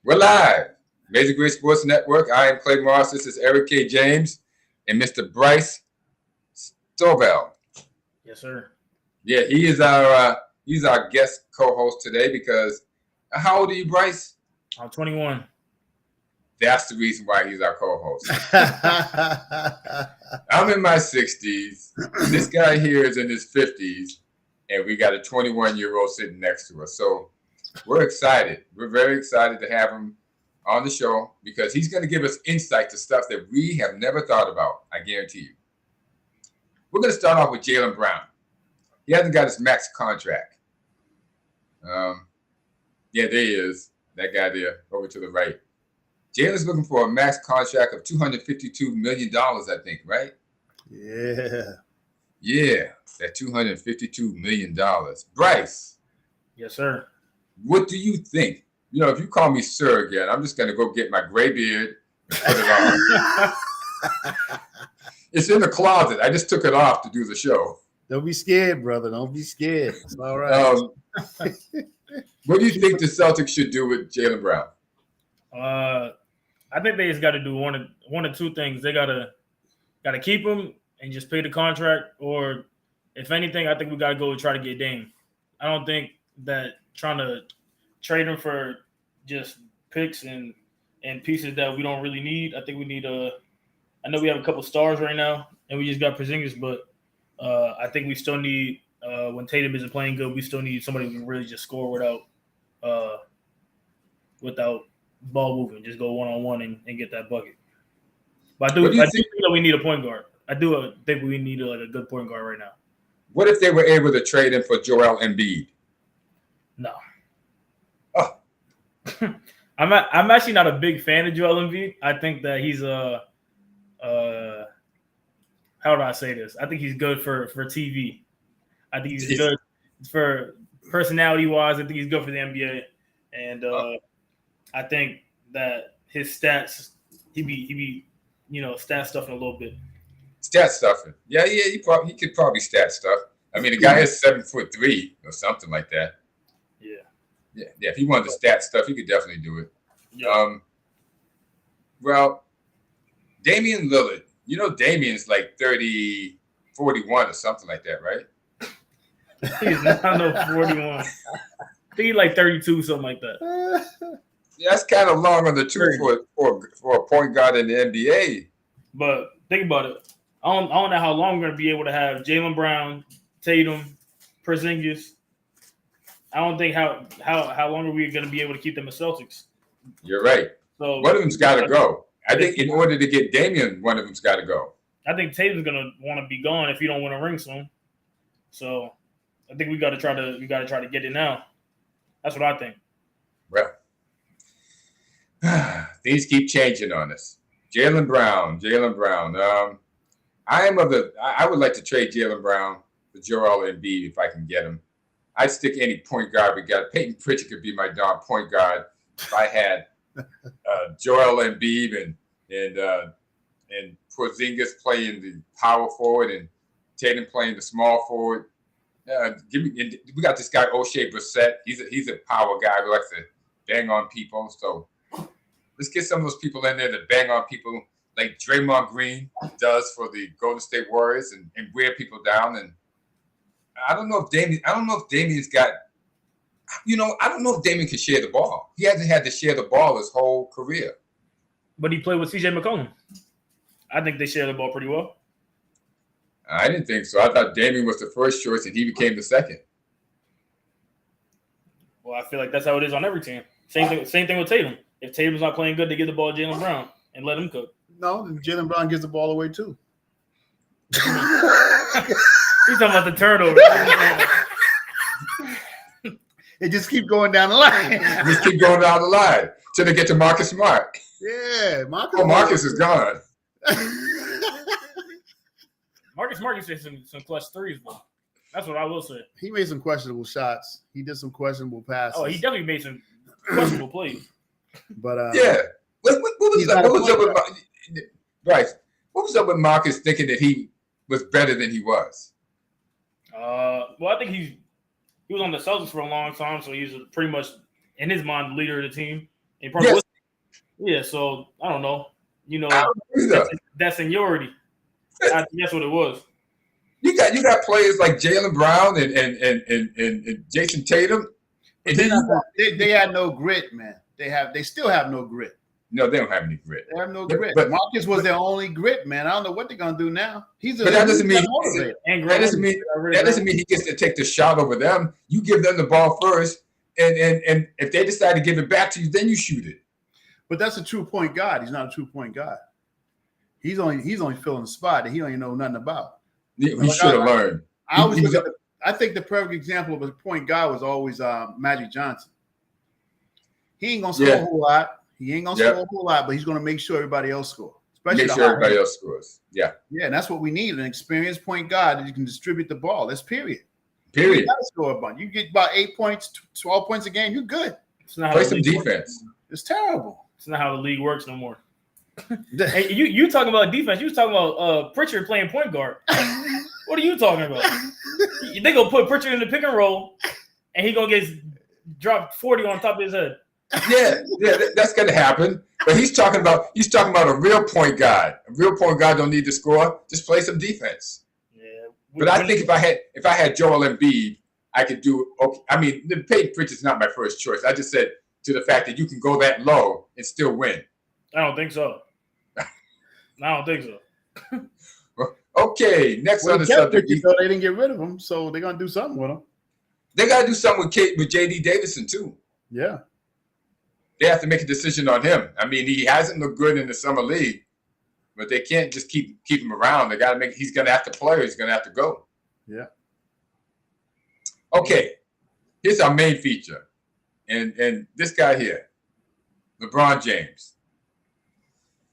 We're live. Amazing Great Sports Network. I am Clay Morris. This is Eric K. James and Mr. Bryce Stovell. Yes, sir. Yeah, he's our guest co-host today because how old are you, Bryce? I'm 21. That's the reason why he's our co-host. I'm in my 60s. This guy here is in his 50s, and we got a 21-year-old sitting next to us. So we're excited. We're very excited to have him on the show because he's going to give us insight to stuff that we have never thought about, I guarantee you. We're going to start off with Jaylen Brown. He hasn't got his max contract. Yeah, there he is. That guy there, over to the right. Jaylen's looking for a max contract of $252 million, I think, right? Yeah. Yeah, that $252 million. Bryce. Yes, sir. What do you think? You know, if you call me sir again, I'm just going to go get my gray beard and put it on. It's in the closet. I just took it off to do the show. Don't be scared, brother. Don't be scared. It's all right. What do you think the Celtics should do with Jaylen Brown? I think they just got to do one of two things. They gotta keep him and just pay the contract, or if anything, I think we gotta go try to get Dame. I don't think that trying to trade him for just picks and pieces that we don't really need. I think we need I know we have a couple stars right now, and we just got Porzingis, but I think we still need when Tatum isn't playing good, we still need somebody who can really just score without ball moving, just go one-on-one and get that bucket. But I do think that we need a point guard. I do think we need a good point guard right now. What if they were able to trade him for Joel Embiid? No. Oh. I'm actually not a big fan of Joel Embiid. I think that he's how do I say this? I think he's good for TV. I think he's good for personality-wise. I think he's good for the NBA. And I think that his stats, he be stat stuffing a little bit. Stat stuffing, yeah. He could probably stat stuff. I mean, the guy is 7'3" or something like that. Yeah. If he wanted to stat stuff, he could definitely do it. Yeah. Well, Damian Lillard. You know, Damian's like 30, 41 or something like that, right? He's not no 41. I think he's like 32, something like that. Yeah, that's kind of long on the tooth for a point guard in the NBA. But think about it. I don't know how long we're going to be able to have Jaylen Brown, Tatum, Porzingis. I don't think how long are we going to be able to keep them as Celtics. You're right. So one of them's got to go. I think in order to get Damian, one of them's got to go. I think Tatum's going to want to be gone if you don't win a ring soon. So I think we got to try to get it now. That's what I think. Well, things keep changing on us. Jaylen Brown. I would like to trade Jaylen Brown for Joel Embiid if I can get him. I'd stick any point guard we got. Peyton Pritchard could be my darn point guard if I had Joel Embiid and Porzingis playing the power forward and Tatum playing the small forward. We got this guy O'Shea Brissett. He's a power guy who likes to bang on people. So let's get some of those people in there that bang on people like Draymond Green does for the Golden State Warriors and wear people down. And I don't know if Damian's got. I don't know if Damian can share the ball. He hasn't had to share the ball his whole career. But he played with CJ McCollum. I think they share the ball pretty well. I didn't think so. I thought Damian was the first choice and he became the second. Well, I feel like that's how it is on every team. Same thing with Tatum. If Tatum's not playing good, they give the ball to Jaylen Brown and let him cook. No, Jaylen Brown gives the ball away too. He's talking about the turnover. It just keep going down the line. Just keep going down the line till they get to Marcus Smart. Yeah, Marcus is gone. Marcus Smart did some clutch threes, though. That's what I will say. He made some questionable shots. He did some questionable passes. Oh, he definitely made some questionable plays. But yeah, what was up with Bryce? What was up with Marcus thinking that he was better than he was? Well, I think he was on the Celtics for a long time, so he was pretty much in his mind the leader of the team. He probably Yes. was. Yeah, so I don't know. You know, I don't either. that seniority. I think that's what it was. You got players like Jaylen Brown and Jason Tatum. But they had no grit, man. They still have no grit. No, they don't have any grit. They have no grit. But Marcus was their only grit, man. I don't know what they're gonna do now. But that doesn't mean That doesn't mean he gets to take the shot over them. You give them the ball first, and if they decide to give it back to you, then you shoot it. But that's a true point guard. He's not a true point guard. He's only filling the spot that he don't even know nothing about. He should have learned. I think the perfect example of a point guard was always Magic Johnson. He ain't gonna score a whole lot. He ain't gonna score a whole lot, but he's gonna make sure everybody else scores. Make sure everybody else scores. Yeah. Yeah, and that's what we need, an experienced point guard that you can distribute the ball. That's period. Period. You gotta score a bunch. You get about 8 points, 12 points a game, you're good. Play some defense. It's terrible. It's not how the league works no more. Hey, you talking about defense? You was talking about Pritchard playing point guard. What are you talking about? They gonna put Pritchard in the pick and roll, and he gonna get dropped 40 on top of his head. Yeah, that's gonna happen. But he's talking about a real point guard. A real point guard don't need to score. Just play some defense. Yeah. But I think if I had Joel Embiid, I could do okay. I mean, Peyton Pritchard's not my first choice. I just said to the fact that you can go that low and still win. I don't think so. I don't think so. Okay, next on the subject. So they didn't get rid of him, so they're gonna do something with him. They gotta do something with J.D. Davison too. Yeah. They have to make a decision on him. I mean, he hasn't looked good in the summer league, but they can't just keep him around. They got to he's going to have to play or he's going to have to go. Yeah. Okay. Here's our main feature. And this guy here, LeBron James.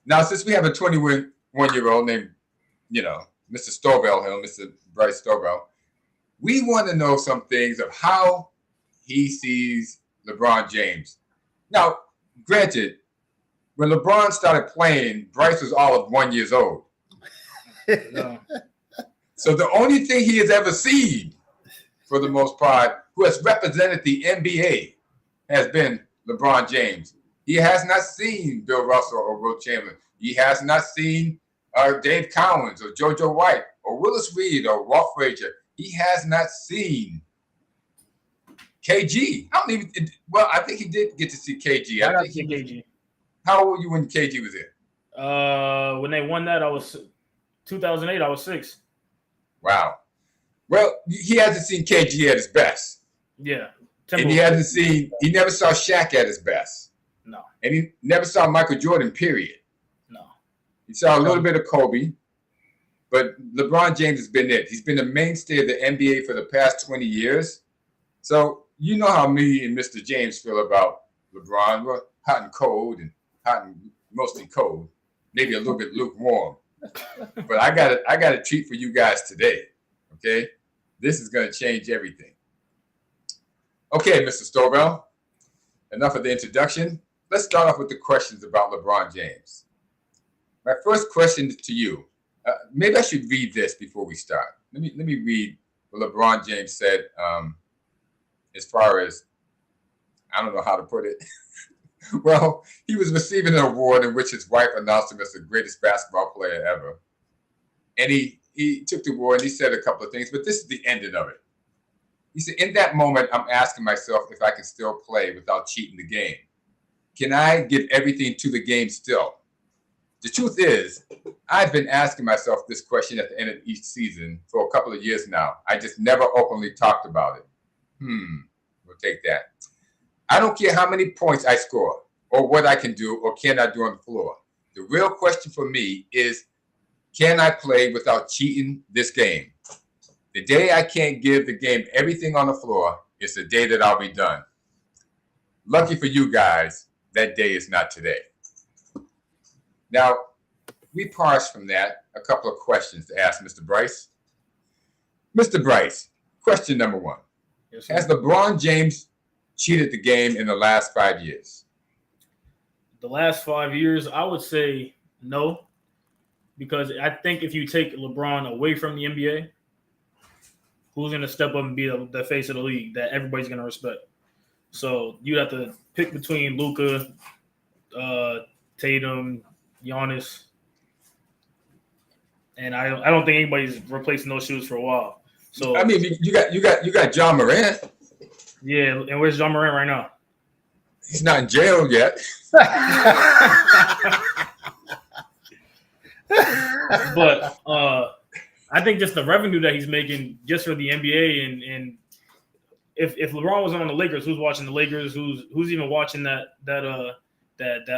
Now, since we have a 21-year-old named, Mr. Stovall, Mr. Bryce Stovall, we want to know some things of how he sees LeBron James. Now, granted, when LeBron started playing, Bryce was all of 1 year old. No. So the only thing he has ever seen, for the most part, who has represented the NBA, has been LeBron James. He has not seen Bill Russell or Will Chamberlain. He has not seen Dave Cowens or JoJo White or Willis Reed or Walt Frazier. He has not seen KG. I think he did get to see KG. I got to see KG. How old were you when KG was there? When they won that, I was 2008. I was 6. Wow. Well, he hasn't seen KG at his best. Yeah. And he never saw Shaq at his best. No. And he never saw Michael Jordan, period. No. He saw a little bit of Kobe, but LeBron James has been it. He's been the mainstay of the NBA for the past 20 years. So you know how me and Mr. James feel about LeBron. We're hot and cold, and hot and mostly cold, maybe a little bit lukewarm. But I got a treat for you guys today. Okay, this is going to change everything. Okay, Mr. Stovall, enough of the introduction. Let's start off with the questions about LeBron James. My first question to you. Maybe I should read this before we start. Let me read what LeBron James said. As far as, I don't know how to put it. Well, he was receiving an award in which his wife announced him as the greatest basketball player ever. And he took the award and he said a couple of things, but this is the ending of it. He said, in that moment, I'm asking myself if I can still play without cheating the game. Can I give everything to the game still? The truth is, I've been asking myself this question at the end of each season for a couple of years now. I just never openly talked about it. We'll take that. I don't care how many points I score or what I can do or cannot do on the floor. The real question for me is, can I play without cheating this game? The day I can't give the game everything on the floor is the day that I'll be done. Lucky for you guys, that day is not today. Now, we parsed from that a couple of questions to ask Mr. Bryce. Mr. Bryce, question number 1. Yes, has LeBron James cheated the game in the last 5 years? The last 5 years, I would say no, because I think if you take LeBron away from the NBA, who's going to step up and be the face of the league that everybody's going to respect? So you'd have to pick between Luka Tatum, Giannis, and I don't think anybody's replacing those shoes for a while. So I mean, you got John Morant. Yeah, and where's John Morant right now? He's not in jail yet. But I think just the revenue that he's making just for the NBA and if LeBron was on the Lakers, who's watching the Lakers? Who's even watching that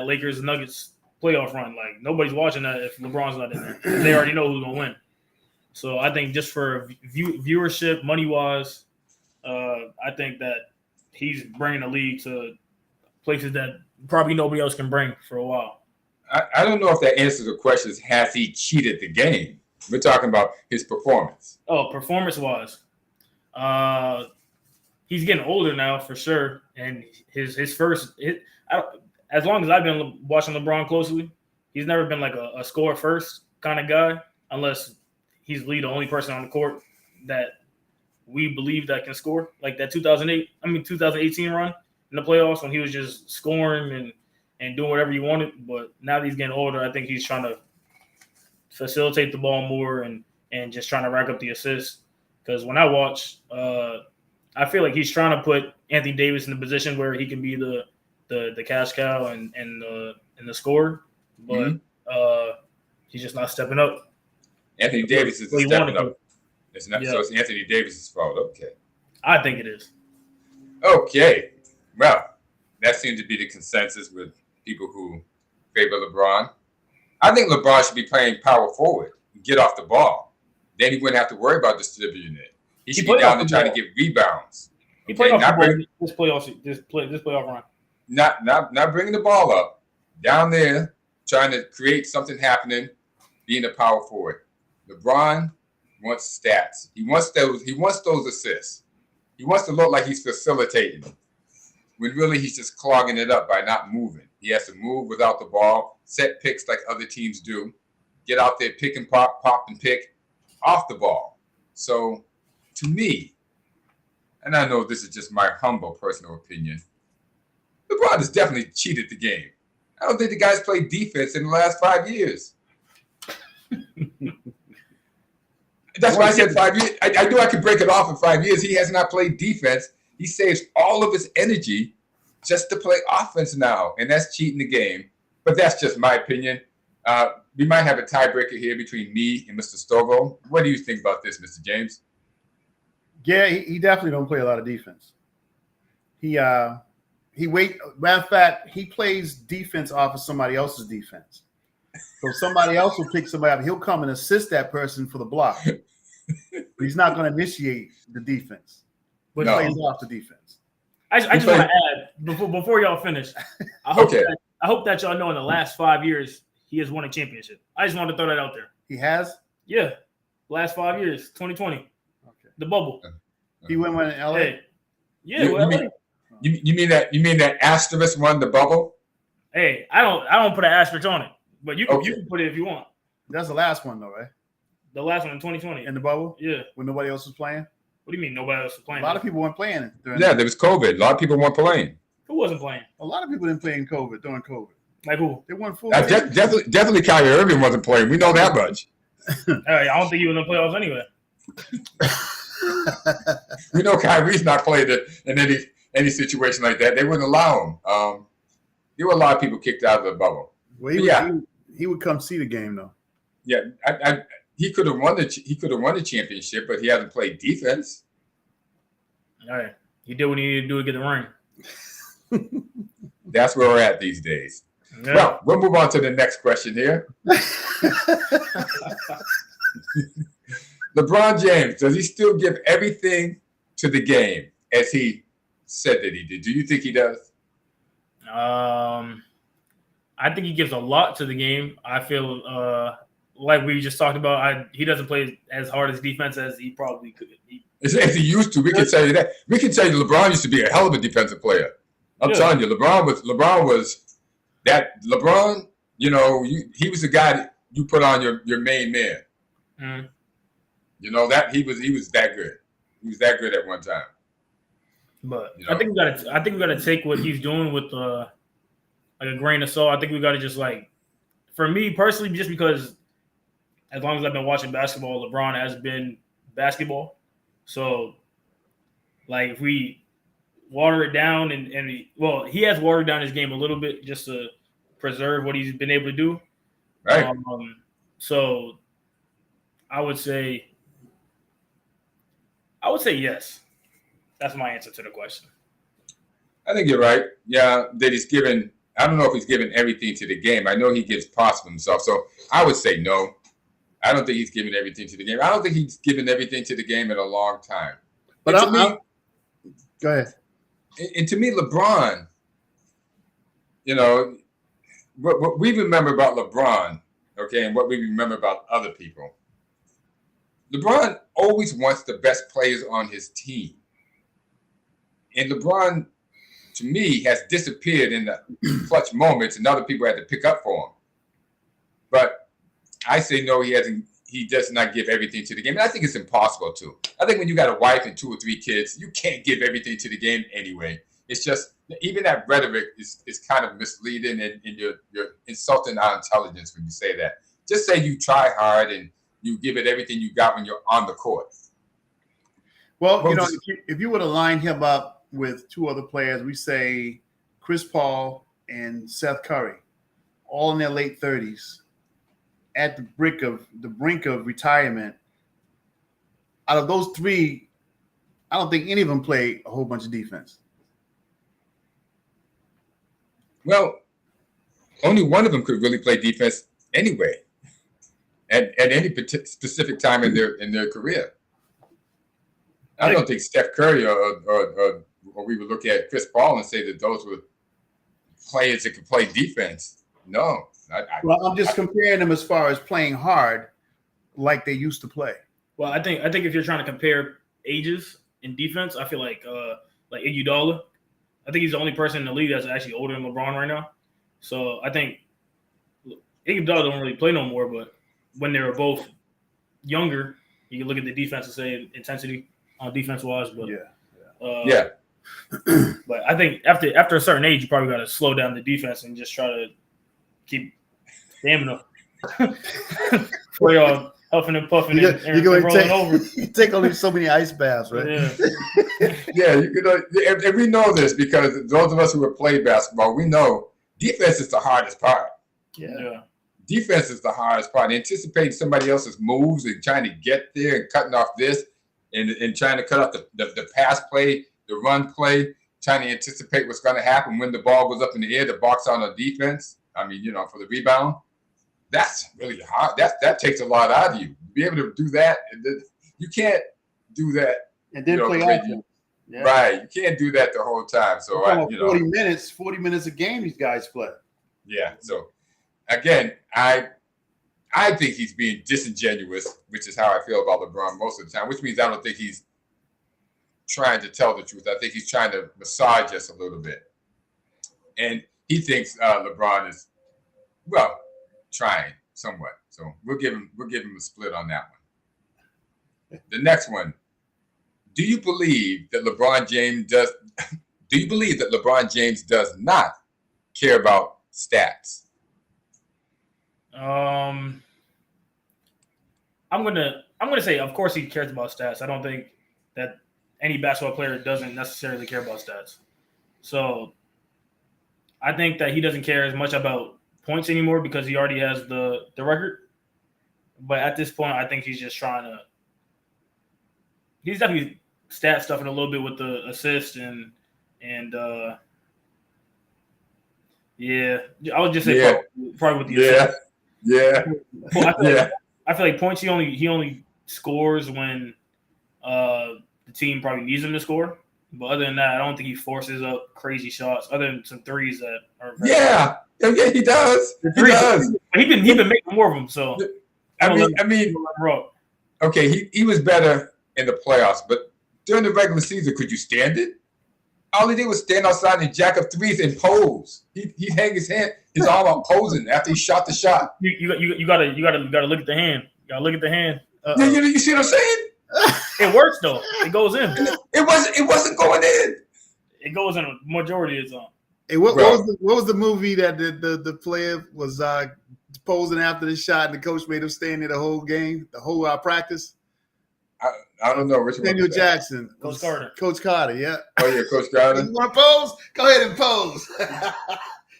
Lakers Nuggets playoff run? Like nobody's watching that if LeBron's not in there. They already know who's gonna win. So I think just for viewership, money wise, I think that he's bringing the league to places that probably nobody else can bring for a while. I don't know if that answers the question. Has he cheated the game? We're talking about his performance. Oh, performance-wise, he's getting older now for sure. And his first, as long as I've been watching LeBron closely, he's never been like a score first kind of guy, unless he's the only person on the court that we believe that can score. Like that 2018 run in the playoffs when he was just scoring and doing whatever he wanted. But now that he's getting older, I think he's trying to facilitate the ball more and just trying to rack up the assists. Because when I watch, I feel like he's trying to put Anthony Davis in a position where he can be the cash cow and the scorer, but he's just not stepping up. Anthony Davis is stepping up. It's not, so it's Anthony Davis's fault. Okay, I think it is. Okay, well, that seems to be the consensus with people who favor LeBron. I think LeBron should be playing power forward and get off the ball. Then he wouldn't have to worry about distributing it. He should be down there trying to get rebounds. He played off this playoff run. Not bringing the ball up, down there trying to create something happening, being a power forward. LeBron wants stats. He wants those assists. He wants to look like he's facilitating, when really he's just clogging it up by not moving. He has to move without the ball, set picks like other teams do, get out there, pick and pop and pick off the ball. So to me, and I know this is just my humble personal opinion, LeBron has definitely cheated the game. I don't think the guy's played defense in the last 5 years. That's why I said 5 years. I knew I could break it off in 5 years. He has not played defense. He saves all of his energy just to play offense now, and that's cheating the game. But that's just my opinion. We might have a tiebreaker here between me and Mr. Stovall. What do you think about this, Mr. James? Yeah, he definitely don't play a lot of defense. Matter of fact, he plays defense off of somebody else's defense. So somebody else will pick somebody up. He'll come and assist that person for the block. But he's not going to initiate the defense. But he plays off the defense. I just want to add, before y'all finish, I hope that y'all know in the last 5 years, he has won a championship. I just wanted to throw that out there. He has? Yeah. Last 5 years, 2020. Okay. The bubble. He went in LA? Hey. Yeah, you mean that asterisk won the bubble? Hey, I don't put an asterisk on it. But you can put it if you want. That's the last one, though, right? The last one in 2020. In the bubble? Yeah. When nobody else was playing? What do you mean nobody else was playing? A lot of people weren't playing. There was COVID. A lot of people weren't playing. Who wasn't playing? A lot of people didn't play in COVID, during COVID. Like who? They weren't full. Definitely Kyrie Irving wasn't playing. We know that much. I don't think he was in the playoffs anyway. We know Kyrie's not playing in any situation like that. They wouldn't allow him. There were a lot of people kicked out of the bubble. Well, he would come see the game though. Yeah, he could have won the championship, but he hasn't played defense. All right, he did what he needed to do to get the ring. That's where we're at these days. Yeah. Well, we'll move on to the next question here. LeBron James, does he still give everything to the game as he said that he did? Do you think he does? I think he gives a lot to the game. I feel like we just talked about, he doesn't play as hard as defense as he probably could. As he used to. We can tell you that. We can tell you LeBron used to be a hell of a defensive player. I'm telling you, LeBron was that. LeBron, he was the guy that you put on your main man. Mm-hmm. You know that he was that good. He was that good at one time. But I think we gotta take what he's doing with like a grain of salt. I think we got to just like, for me personally, just because as long as I've been watching basketball, LeBron has been basketball. So, like, if we water it down he has watered down his game a little bit just to preserve what he's been able to do. Right. So I would say yes. That's my answer to the question. I think you're right. Yeah, that he's given. I don't know if he's given everything to the game. I know he gives parts of himself, so I would say no. I don't think he's given everything to the game. I don't think he's given everything to the game in a long time. But go ahead. And to me, LeBron, what we remember about LeBron, okay, and what we remember about other people. LeBron always wants the best players on his team. And LeBron, to me, has disappeared in the clutch moments, and other people had to pick up for him. But I say no, he hasn't. He does not give everything to the game. And I think it's impossible to. I think when you got a wife and 2 or 3 kids, you can't give everything to the game anyway. It's just, even that rhetoric is kind of misleading, and you're insulting our intelligence when you say that. Just say you try hard and you give it everything you got when you're on the court. Well, if you were to line him up with 2 other players, we say Chris Paul and Seth Curry, all in their late 30s, at the brink of retirement. Out of those 3, I don't think any of them play a whole bunch of defense. Well, only one of them could really play defense anyway, at any specific time in their career. I don't think Steph Curry or we would look at Chris Paul and say that those were players that could play defense. No. I'm just comparing them as far as playing hard like they used to play. Well, I think if you're trying to compare ages in defense, I feel like Iguodala. I think he's the only person in the league that's actually older than LeBron right now. So I think Iguodala don't really play no more, but when they were both younger, you can look at the defense and say intensity on defense wise. But yeah. But I think after a certain age, you probably got to slow down the defense and just try to keep stamina for y'all huffing and puffing and rolling over. You take only so many ice baths, right? Yeah. Yeah, and we know this because those of us who have played basketball, we know defense is the hardest part. Yeah. Defense is the hardest part. Anticipating somebody else's moves and trying to get there and cutting off this and trying to cut off the pass play, the run play, trying to anticipate what's going to happen when the ball goes up in the air, the box on the defense. I mean, for the rebound. That's really hard. That takes a lot out of you. Be able to do that. You can't do that. And then play offense. Yeah. Right. You can't do that the whole time. So 40 minutes a game these guys play. Yeah. So again, I think he's being disingenuous, which is how I feel about LeBron most of the time, which means I don't think he's trying to tell the truth. I think he's trying to massage us a little bit. And he thinks LeBron is, trying somewhat. So we'll give him a split on that one. The next one. Do you believe that LeBron James does not care about stats? I'm gonna say, of course he cares about stats. I don't think that any basketball player doesn't necessarily care about stats. So I think that he doesn't care as much about points anymore because he already has the record. But at this point, I think he's just trying to – he's definitely stat stuffing a little bit with the assist and I would just say probably with the assist. Yeah. I feel like points he only scores when the team probably needs him to score. But other than that, I don't think he forces up crazy shots other than some threes that are – Yeah, he does. He does. He been making more of them. So I mean, okay, he was better in the playoffs, but during the regular season, could you stand it? All he did was stand outside and jack up threes and pose. He'd hang his arm out posing after he shot the shot. You gotta look at the hand. You gotta look at the hand. You see what I'm saying? It works though. It goes in. It wasn't going in. It goes in a majority of the time. Hey, what was the movie that the player was posing after the shot and the coach made him stand there the whole game, the whole practice? I don't know which one. Daniel Jackson. Coach Carter. Coach Carter, yeah. Oh, yeah, Coach Carter. You want to pose? Go ahead and pose.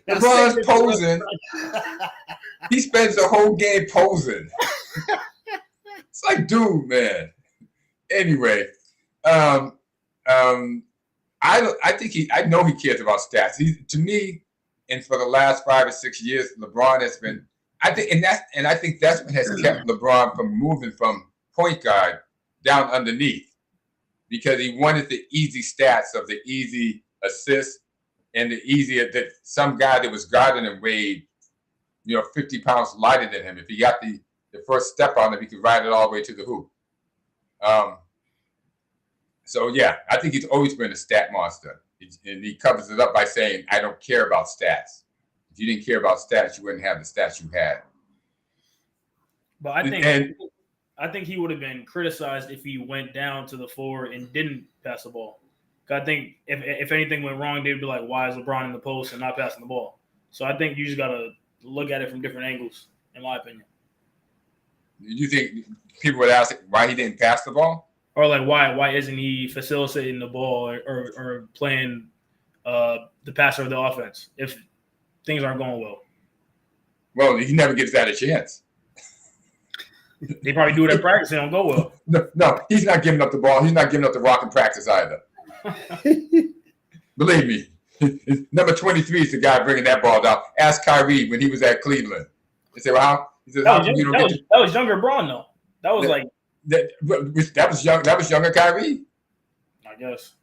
LeBron's posing. He spends the whole game posing. It's like, dude, man. Anyway, I know he cares about stats. To me, and for the last 5 or 6 years, LeBron has been. I think that's what has kept LeBron from moving from point guard down underneath, because he wanted the easy stats of the easy assists and the easier that some guy that was guarding him weighed, 50 pounds lighter than him. If he got the first step on him, he could ride it all the way to the hoop. So yeah, I think he's always been a stat monster, and he covers it up by saying, "I don't care about stats. If you didn't care about stats, you wouldn't have the stats you had." But I think he would have been criticized if he went down to the floor and didn't pass the ball. I think if anything went wrong, they'd be like, "Why is LeBron in the post and not passing the ball?" So I think you just gotta look at it from different angles, in my opinion. Do you think people would ask why he didn't pass the ball? Or like, why isn't he facilitating the ball or playing the passer of the offense if things aren't going well? Well, he never gives that a chance. They probably do it at practice. They don't go well. No, he's not giving up the ball. He's not giving up the rock in practice either. Believe me. Number 23 is the guy bringing that ball down. Ask Kyrie when he was at Cleveland. They say, "Well, he says, that was younger Braun, though. That was that was young. That was younger Kyrie. I guess.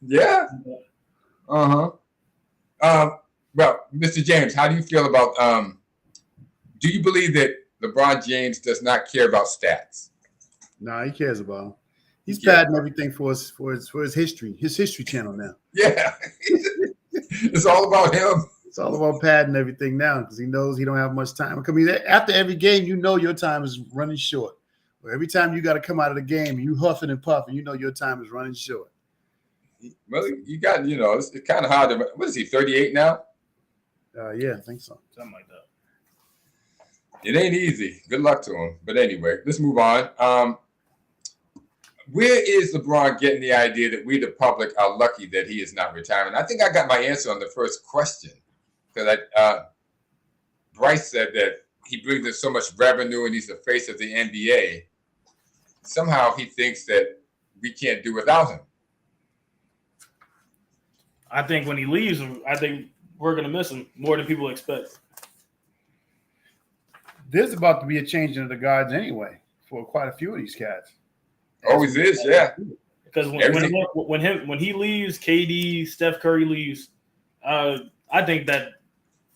Yeah. Well, Mr. James, how do you feel about? Do you believe that LeBron James does not care about stats? No, he cares about them. He's padding everything for his history channel now. Yeah, it's all about him. It's all about padding everything now because he knows he don't have much time. I mean, after every game, your time is running short. Or every time you got to come out of the game, you huffing and puffing, your time is running short. Well, you got, it's kind of hard to. What is he? 38 now? Yeah, I think so. Something like that. It ain't easy. Good luck to him. But anyway, let's move on. Where is LeBron getting the idea that we, the public, are lucky that he is not retiring? I think I got my answer on the first question, because Bryce said that he brings in so much revenue and he's the face of the NBA. Somehow he thinks that we can't do without him. I think when he leaves, I think we're going to miss him more than people expect. There's about to be a change in the guards anyway for quite a few of these cats. Always is, yeah. Because when he leaves, KD, Steph Curry leaves, I think that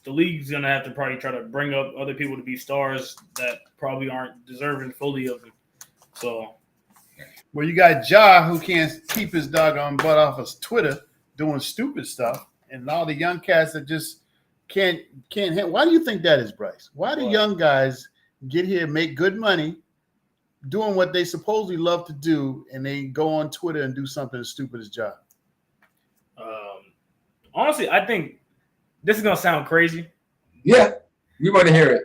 the league's gonna have to probably try to bring up other people to be stars that probably aren't deserving fully of him. So, well, you got Ja, who can't keep his doggone butt off of Twitter doing stupid stuff, and all the young cats that just can't hit. Why do you think that is, Bryce? Why do young guys get here, make good money, doing what they supposedly love to do, and they go on Twitter and do something as stupid as Ja? Honestly, I think this is gonna sound crazy. Yeah, we want to hear it.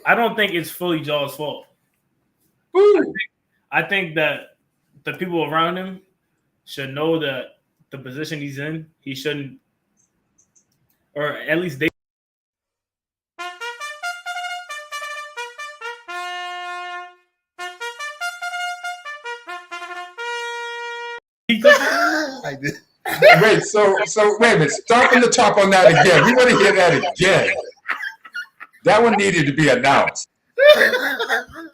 I don't think it's fully Ja's fault. I think that the people around him should know that the position he's in, he shouldn't, or at least they. I did. Wait, so wait a minute. Start from the top on that again. We want to hear that again. That one needed to be announced.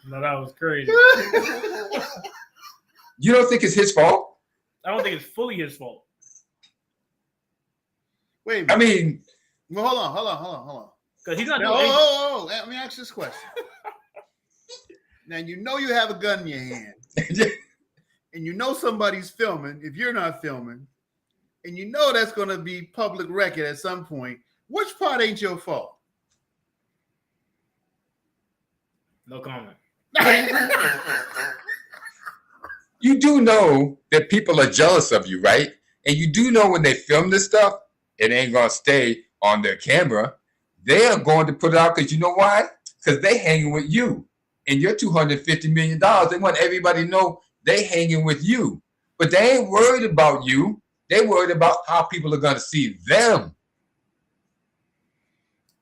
No, that was crazy. You don't think it's his fault? I don't think it's fully his fault. Wait a minute. I mean, well, hold on. Because he's not doing Oh, let me ask this question. Now, you have a gun in your hand. And you know somebody's filming, if you're not filming, and you know that's going to be public record at some point, which part ain't your fault? No comment. You do know that people are jealous of you, right? And you do know when they film this stuff, it ain't going to stay on their camera. They are going to put it out because you know why? Because they hanging with you. And your $250 million, they want everybody to know they hanging with you. But they ain't worried about you. They worried about how people are going to see them.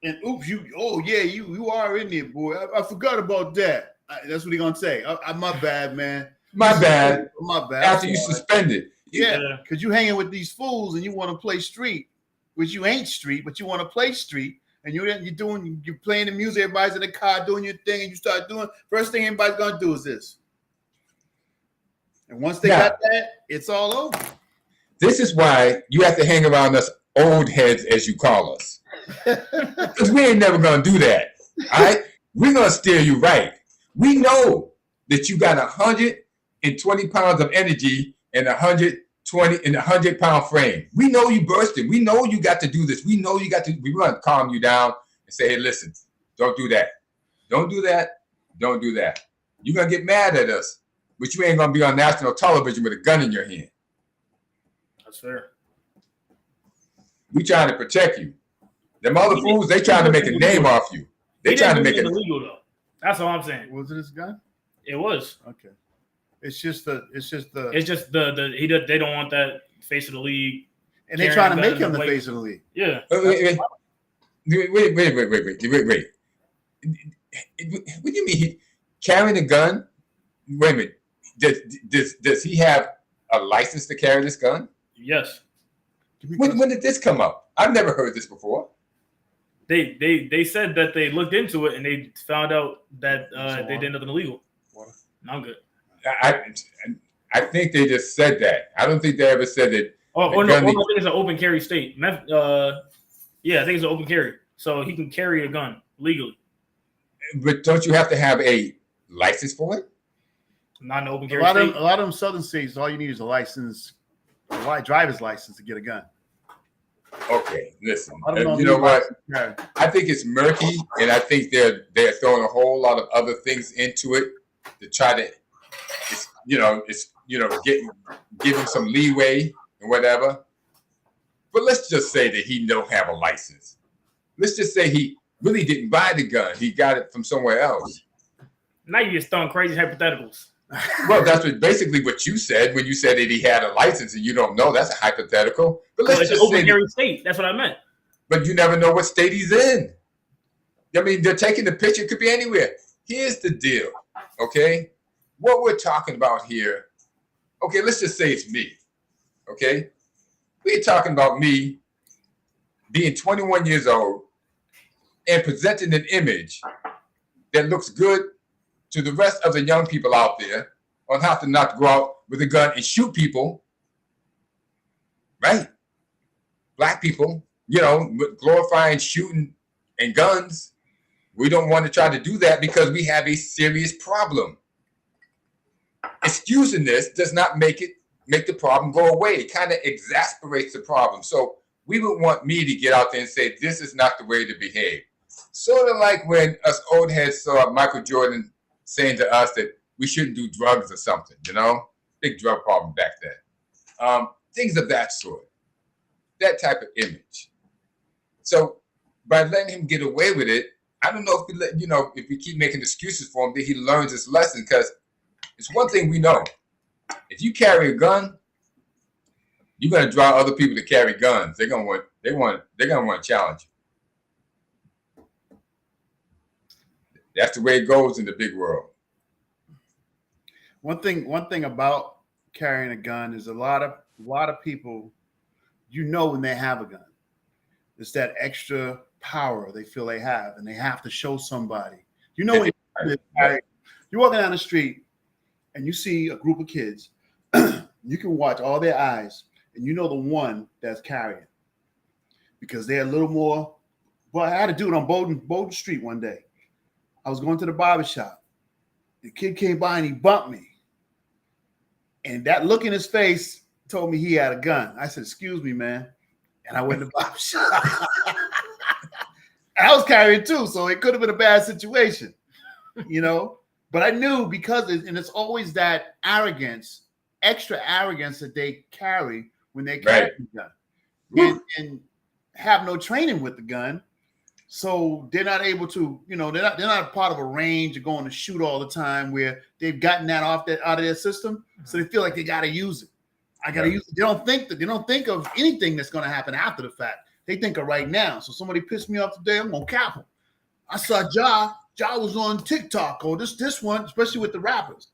And oops, you are in there, boy. I forgot about that. That's what he gonna say. My bad, man. My bad. After you sorry. suspended. Yeah, because you hanging with these fools and you want to play street, which you ain't street, but you want to play street. And you're playing the music, everybody's in the car doing your thing, and you start doing, first thing anybody's gonna do is this. And once they got that, it's all over. This is why you have to hang around us old heads, as you call us. Because we ain't never gonna do that. All right? We're gonna steer you right. We know that you got 120 pounds of energy and 100-pound frame. We know you bursted. We know you got to do this. We know you got to. We're gonna calm you down and say, hey, listen, don't do that. Don't do that. Don't do that. You're gonna get mad at us, but you ain't gonna be on national television with a gun in your hand. That's fair. We trying to protect you. Them other fools, they trying to make a name off you. They trying to make it illegal though. That's all I'm saying. Was it his gun? It was. Okay. It's just the they don't want that face of the league. And they're trying to make him the face of the league. Yeah. Wait. What do you mean? Carrying a gun? Wait a minute. Does he have a license to carry this gun? Yes. When did this come up? I've never heard this before. They said that they looked into it and they found out that they did nothing illegal. I'm good. I think they just said that. I don't think they ever said that. I think it's an open carry state. I think it's an open carry, so he can carry a gun legally. But don't you have to have a license for it? Not an open carry state. A lot of them southern states, all you need is a license, a driver's license to get a gun. Okay, listen. You know what? I think it's murky, and I think they're throwing a whole lot of other things into it to try to, give him some leeway and whatever. But let's just say that he don't have a license. Let's just say he really didn't buy the gun. He got it from somewhere else. Now you're just throwing crazy hypotheticals. Well, that's basically what you said when you said that he had a license and you don't know. That's a hypothetical. But let's just say open state. That's what I meant. But you never know what state he's in. I mean, they're taking the picture. It could be anywhere. Here's the deal, okay? What we're talking about here, okay, let's just say it's me, okay? We're talking about me being 21 years old and presenting an image that looks good to the rest of the young people out there on how to not go out with a gun and shoot people, right? Black people, glorifying shooting and guns. We don't want to try to do that because we have a serious problem. Excusing this does not make the problem go away. It kind of exasperates the problem. So we would want me to get out there and say, this is not the way to behave. Sort of like when us old heads saw Michael Jordan saying to us that we shouldn't do drugs or something, big drug problem back then. Things of that sort, that type of image. So by letting him get away with it, I don't know if we keep making excuses for him, that he learns his lesson, because it's one thing we know. If you carry a gun, you're going to draw other people to carry guns. They're going to want to challenge you. That's the way it goes in the big world. One thing about carrying a gun is a lot of people, when they have a gun, it's that extra power they feel they have, and they have to show somebody. When you're walking down the street and you see a group of kids, you can watch all their eyes, and the one that's carrying, because they're a little more. Well, I had to do it on Bowden Street one day. I was going to the barbershop. The kid came by and he bumped me. And that look in his face told me he had a gun. I said, excuse me, man. And I went to the barbershop. I was carrying too, so it could have been a bad situation, But I knew because it's always that arrogance, extra arrogance that they carry when they carry the gun and have no training with the gun. So they're not able to, they're not part of a range of going to shoot all the time where they've gotten that out of their system. So they feel like they got to use it. I got to use it. They don't think of anything that's going to happen after the fact. They think of right now. So somebody pissed me off today, I'm going to cap them. I saw Ja was on TikTok or this one, especially with the rappers.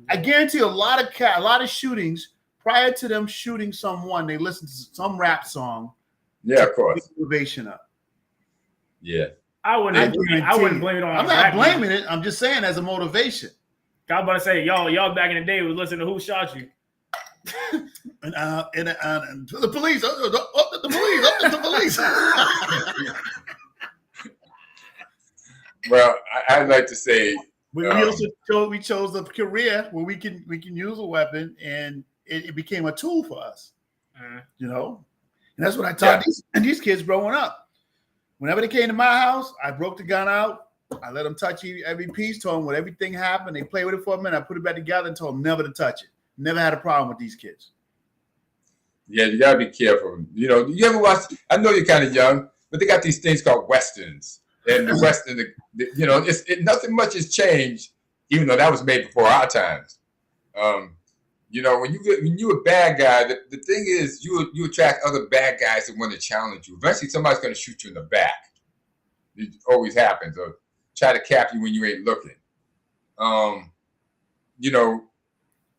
I guarantee a lot of shootings prior to them shooting someone, they listen to some rap song. Yeah, of course. Motivation up. Yeah. I wouldn't blame it on. I'm not blaming it. I'm just saying as a motivation. I was about to say, y'all back in the day was listening to Who Shot You. and the police, the police. Well, I'd like to say we chose a career where we can use a weapon, and it became a tool for us. And that's what I taught these kids growing up. Whenever they came to my house, I broke the gun out. I let them touch every piece, told them what everything happened. They played with it for a minute. I put it back together and told them never to touch it. Never had a problem with these kids. Yeah, you gotta be careful. You ever watch? I know you're kind of young, but they got these things called westerns, and the western, nothing much has changed, even though that was made before our times. When you're a bad guy, the thing is you attract other bad guys that want to challenge you. Eventually, somebody's going to shoot you in the back. It always happens, or try to cap you when you ain't looking.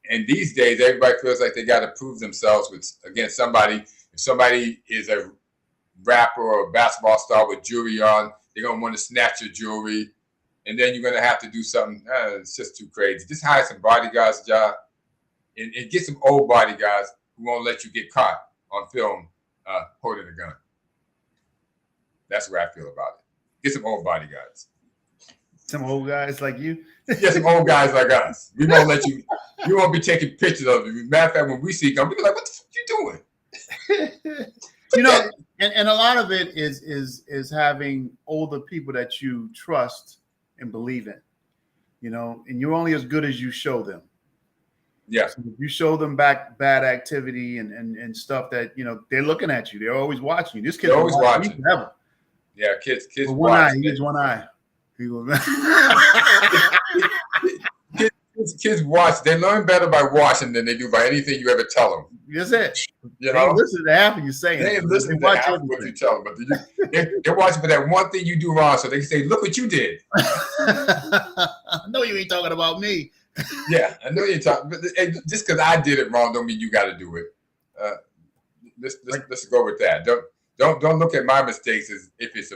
And these days, everybody feels like they got to prove themselves against somebody. If somebody is a rapper or a basketball star with jewelry on, they're going to want to snatch your jewelry. And then you're going to have to do something. It's just too crazy. Just hire some bodyguards, job. And get some old bodyguards who won't let you get caught on film holding a gun. That's what I feel about it. Get some old bodyguards. Some old guys like you? Yeah, some old guys like us. We won't let you. You won't be taking pictures of it. Matter of fact, when we see them, we'll be like, "What the fuck you doing?" And a lot of it is having older people that you trust and believe in. And you're only as good as you show them. Yeah. So if you show them back bad activity and stuff that they're looking at you, they're always watching you. This kid's always watching. Forever. Yeah, kids with watch. One eye, he gets one eye. Kids watch. They learn better by watching than they do by anything you ever tell them. That's it. They listen to half of you saying. They ain't listening to half of what you tell them, but they're watching for that one thing you do wrong, so they can say, "Look what you did." I know you ain't talking about me. Yeah, I know you're talking, but just because I did it wrong don't mean you got to do it. Let's go with that. Don't look at my mistakes as if it's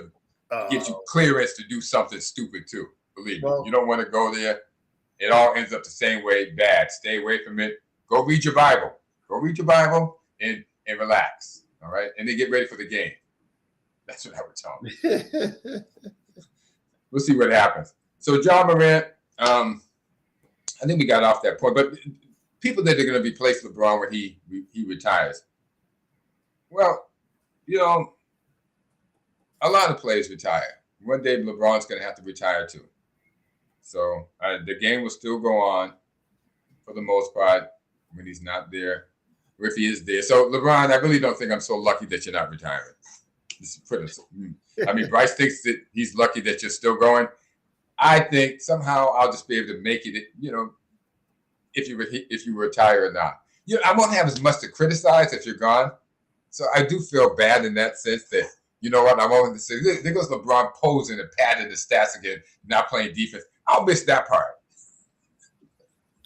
gives you clearance to do something stupid too. Believe me, you don't want to go there. It all ends up the same way. Bad. Stay away from it. Go read your Bible. And relax. All right, and then get ready for the game. That's what I would tell them. We'll see what happens. So John Morant. I think we got off that point, but people that are going to replace LeBron when he retires. Well, a lot of players retire. One day LeBron's going to have to retire too. So the game will still go on for the most part when he's not there, or if he is there. So LeBron, I really don't think I'm so lucky that you're not retiring. Bryce thinks that he's lucky that you're still going. I think somehow I'll just be able to make it, if you retire or not. I won't have as much to criticize if you're gone. So I do feel bad in that sense that, I wanted to say, there goes LeBron posing and padding his stats again, not playing defense. I'll miss that part.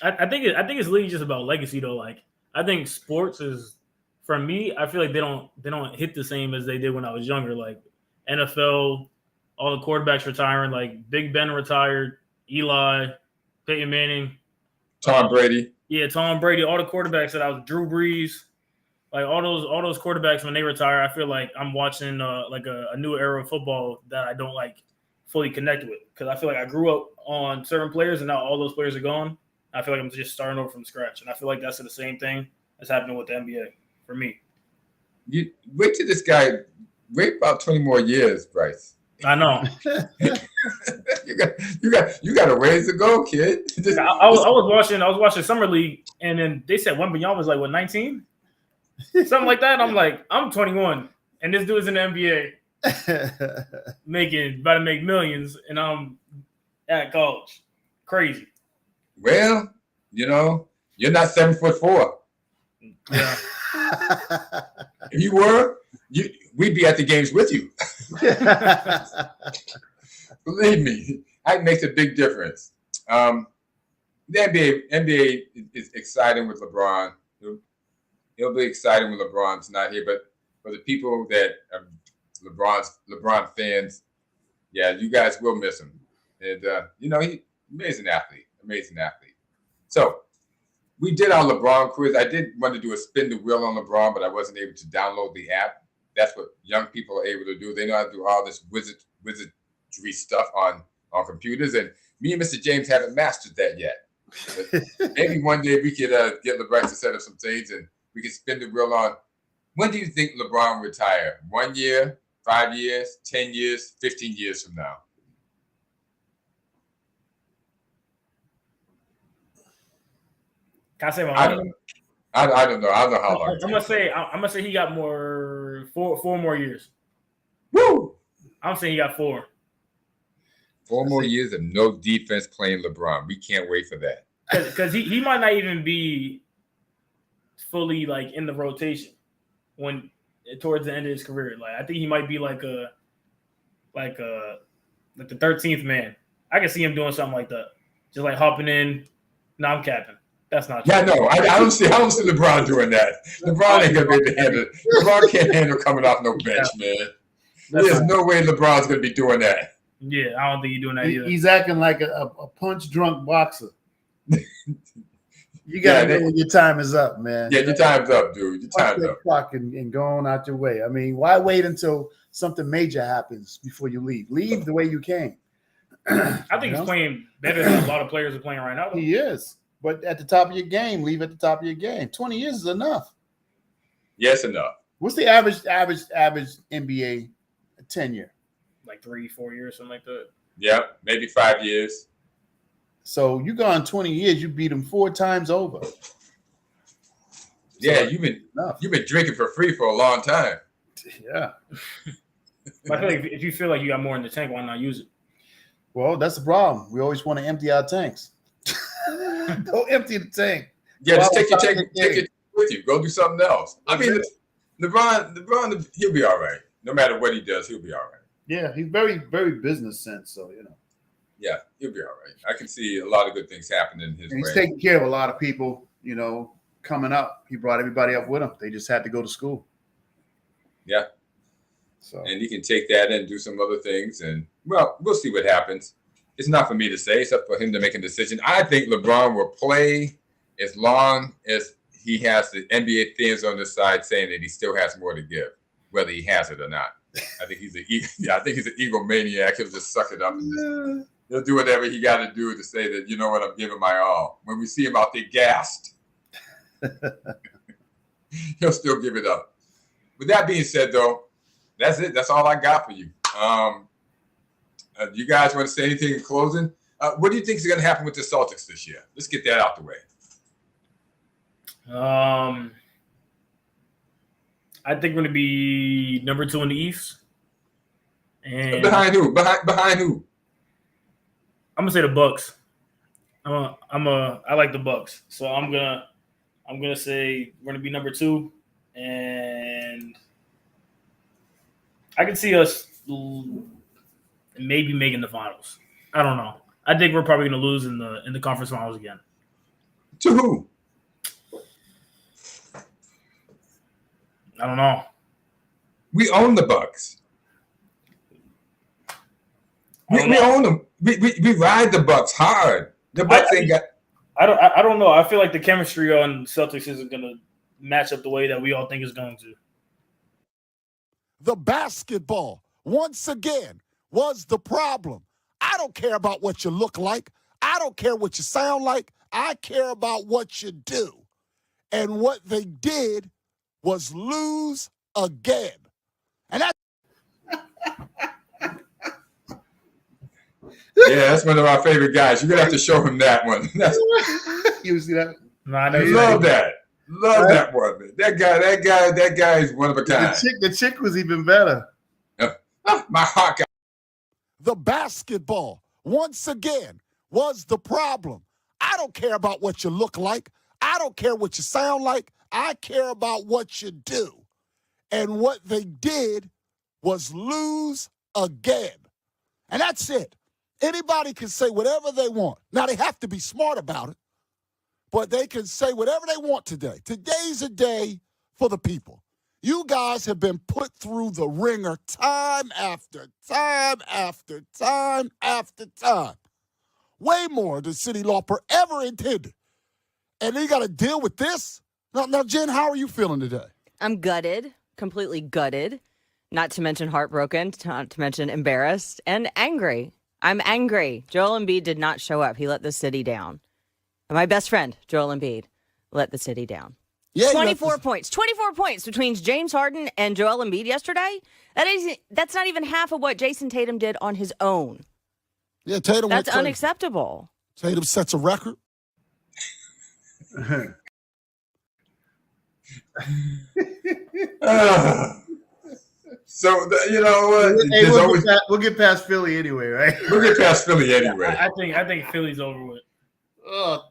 I think it's really just about legacy though. Like I think sports is, for me, I feel like they don't hit the same as they did when I was younger. Like NFL, all the quarterbacks retiring, like Big Ben retired, Eli, Peyton Manning, Tom Brady. Yeah, Tom Brady, all the quarterbacks that I was, Drew Brees, like all those quarterbacks when they retire, I feel like I'm watching like a new era of football that I don't like fully connect with, because I feel like I grew up on certain players and now all those players are gone. I feel like I'm just starting over from scratch, and I feel like that's the same thing that's happening with the NBA for me. You wait till this guy wait about 20 more years, Bryce. I know. you got a ways to go, kid. I was watching Summer League, and then they said Wembanyama was like 19. something like that. I'm like, I'm 21, and this dude's in the NBA about to make millions, and I'm at college. Crazy. Well, you're not 7'4". Yeah. If you were, we'd be at the games with you. Believe me, that makes a big difference. The NBA is exciting with LeBron. It'll be exciting when LeBron's not here, but for the people that are LeBron fans, yeah, you guys will miss him. And he's amazing athlete. So we did our LeBron quiz. I did want to do a spin the wheel on LeBron, but I wasn't able to download the app. That's what young people are able to do. They know how to do all this wizardry stuff on computers, and me and Mr. James haven't mastered that yet. But maybe one day we could get LeBron to set up some things, and we could spin the wheel on. When do you think LeBron will retire? 1 year, 5 years, 10 years, 15 years from now? Can I say my I don't know. I don't know. I don't know how long. I'm gonna say he got four more years. Woo! I'm saying he got 4. 4 more years of no defense playing LeBron. We can't wait for that. Because he might not even be fully like in the rotation when towards the end of his career. Like I think he might be like the 13th man. I can see him doing something like that, just like hopping in. No, I'm capping. That's not true. Yeah, no, I don't see LeBron doing that. LeBron ain't gonna be able to handle it. LeBron can't handle coming off no bench, man. There's no way LeBron's gonna be doing that. Yeah, I don't think he's doing that either. He's acting like a punch drunk boxer. You gotta know when your time is up, man. Yeah, your time's up, dude. Your time's up. Clock and go on out your way. I mean, why wait until something major happens before you leave? Leave the way you came. I think he's playing better than a lot of players are playing right now. He is. But at the top of your game, leave at the top of your game. 20 years is enough. Yes, enough. What's the average NBA tenure? Like 3-4 years, something like that. Yeah, maybe 5 years. So you gone 20 years, you beat him 4 times over. Yeah, you've been drinking for free for a long time. Yeah. But I feel like if you feel like you got more in the tank, why not use it? Well, that's the problem. We always want to empty our tanks. Don't empty the tank. Yeah, just take it with you. Go do something else. I mean, LeBron, he'll be all right. No matter what he does, he'll be all right. Yeah, he's very, very business sense. So Yeah, he'll be all right. I can see a lot of good things happening his way. He's taking care of a lot of people. Coming up, he brought everybody up with him. They just had to go to school. Yeah. So and he can take that and do some other things, and well, we'll see what happens. It's not for me to say. It's up for him to make a decision. I think LeBron will play as long as he has the NBA fans on his side saying that he still has more to give, whether he has it or not. I think he's an egomaniac. He'll just suck it up and he'll do whatever he got to do to say that, you know what, I'm giving my all. When we see him out there gassed, he'll still give it up. With that being said, though, that's it. That's all I got for you. You guys want to say anything in closing? What do you think is going to happen with the Celtics this year? Let's get that out the way. I think we're going to be number 2 in the East. And behind who? Behind who? I'm gonna say the Bucks. I like the Bucks, so I'm gonna say we're gonna be number 2, and I can see us maybe making the finals. I don't know. I think we're probably gonna lose in the conference finals again. To who? I don't know. We own the Bucks. We own them. We ride the Bucks hard. The Bucks ain't got. I don't know. I feel like the chemistry on Celtics isn't going to match up the way that we all think it's going to. The basketball, once again, was the problem. I don't care about what you look like. I don't care what you sound like. I care about what you do. And what they did was lose again. And that's yeah, that's one of our favorite guys. You're gonna have to show him that one. You see that? No, I love that. Love that one, man. That guy is one of a kind. The chick was even better. My heart got. The basketball, once again, was the problem. I don't care about what you look like. I don't care what you sound like. I care about what you do. And what they did was lose again. And that's it. Anybody can say whatever they want. Now, they have to be smart about it, but they can say whatever they want today. Today's a day for the people. You guys have been put through the ringer time after time after time after time. Way more than City Lauper ever intended. And then you got to deal with this? Now, Jen, how are you feeling today? I'm gutted, completely gutted, not to mention heartbroken, not to mention embarrassed, and angry. I'm angry. Joel Embiid did not show up. He let the city down. And my best friend, Joel Embiid, let the city down. Yeah, 24 points. 24 points between James Harden and Joel Embiid yesterday. That's not even half of what Jason Tatum did on his own. Yeah, Tatum. That's unacceptable. Tatum sets a record. So you know what? Hey, we'll get past Philly anyway, right? We'll get past Philly anyway. I think Philly's over with.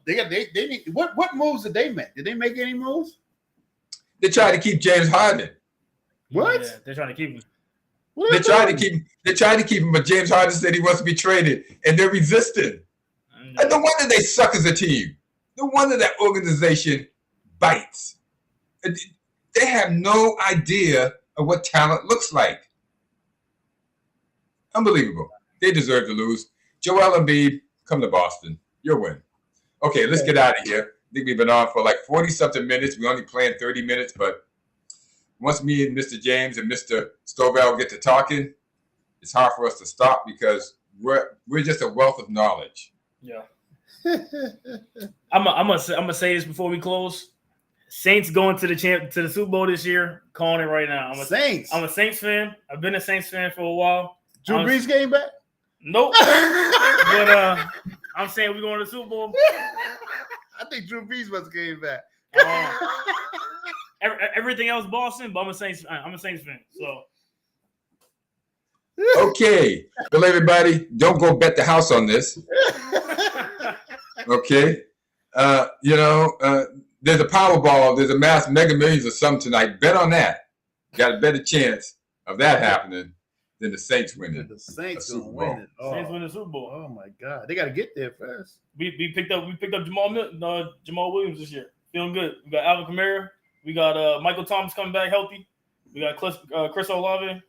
They need what moves did they make? Did they make any moves? They tried to keep James Harden. What? Yeah, they're trying to keep him. They tried to keep him, but James Harden said he wants to be traded, and they're resisting. And no wonder they suck as a team. No wonder that organization bites. They have no idea of what talent looks like. Unbelievable. They deserve to lose. Joel Embiid, come to Boston. You'll win. Okay, let's get out of here. I think we've been on for like 40-something minutes. We only planned 30 minutes, but once me and Mr. James and Mr. Stovall get to talking, it's hard for us to stop because we're just a wealth of knowledge. Yeah. I'm gonna say this before we close. Saints going to the Super Bowl this year. Calling it right now. I'm a Saints fan. I've been a Saints fan for a while. Drew Brees came back? Nope. But I'm saying we're going to the Super Bowl. I think Drew Brees must have came back. Everything else Boston, but I'm a Saints fan. So okay. Well, everybody, don't go bet the house on this. Okay. There's a Powerball, there's a Mass Mega Millions or something tonight. Bet on that. Got a better chance of that happening than the Saints winning. The Saints gonna win it. Saints win the Super Bowl. Oh my God, they got to get there first. We picked up Jamal Williams this year. Feeling good. We got Alvin Kamara. We got Michael Thomas coming back healthy. We got Chris Olave.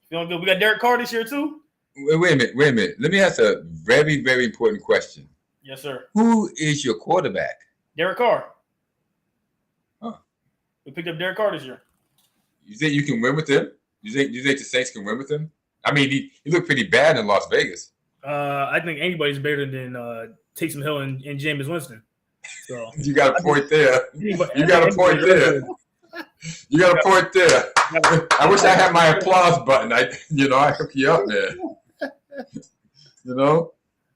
Feeling good. We got Derek Carr this year too. Wait a minute. Let me ask a very, very important question. Yes, sir. Who is your quarterback? Derek Carr. Huh. We picked up Derek Carr this year. You think you can win with him? You think the Saints can win with him? I mean, he looked pretty bad in Las Vegas. I think anybody's better than Taysom Hill and Jameis Winston. So you got a point there. You got a point there. I wish I had my applause button. I hook you up, man.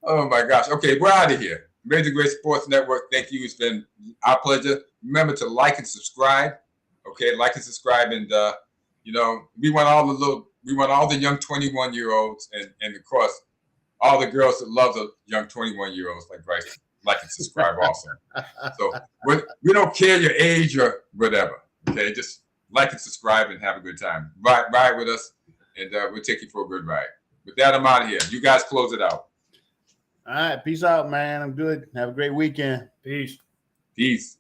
Oh my gosh. Okay, we're out of here. Major Great Sports Network. Thank you. It's been our pleasure. Remember to like and subscribe. Okay, like and subscribe, and we want all the young 21-year-olds, and of course, all the girls that love the young 21-year-olds like Bryce. Like and subscribe also. So we don't care your age or whatever. Okay, just like and subscribe and have a good time. Ride with us, and we'll take you for a good ride. With that, I'm out of here. You guys close it out. All right, peace out, man. I'm good. Have a great weekend. Peace. Peace.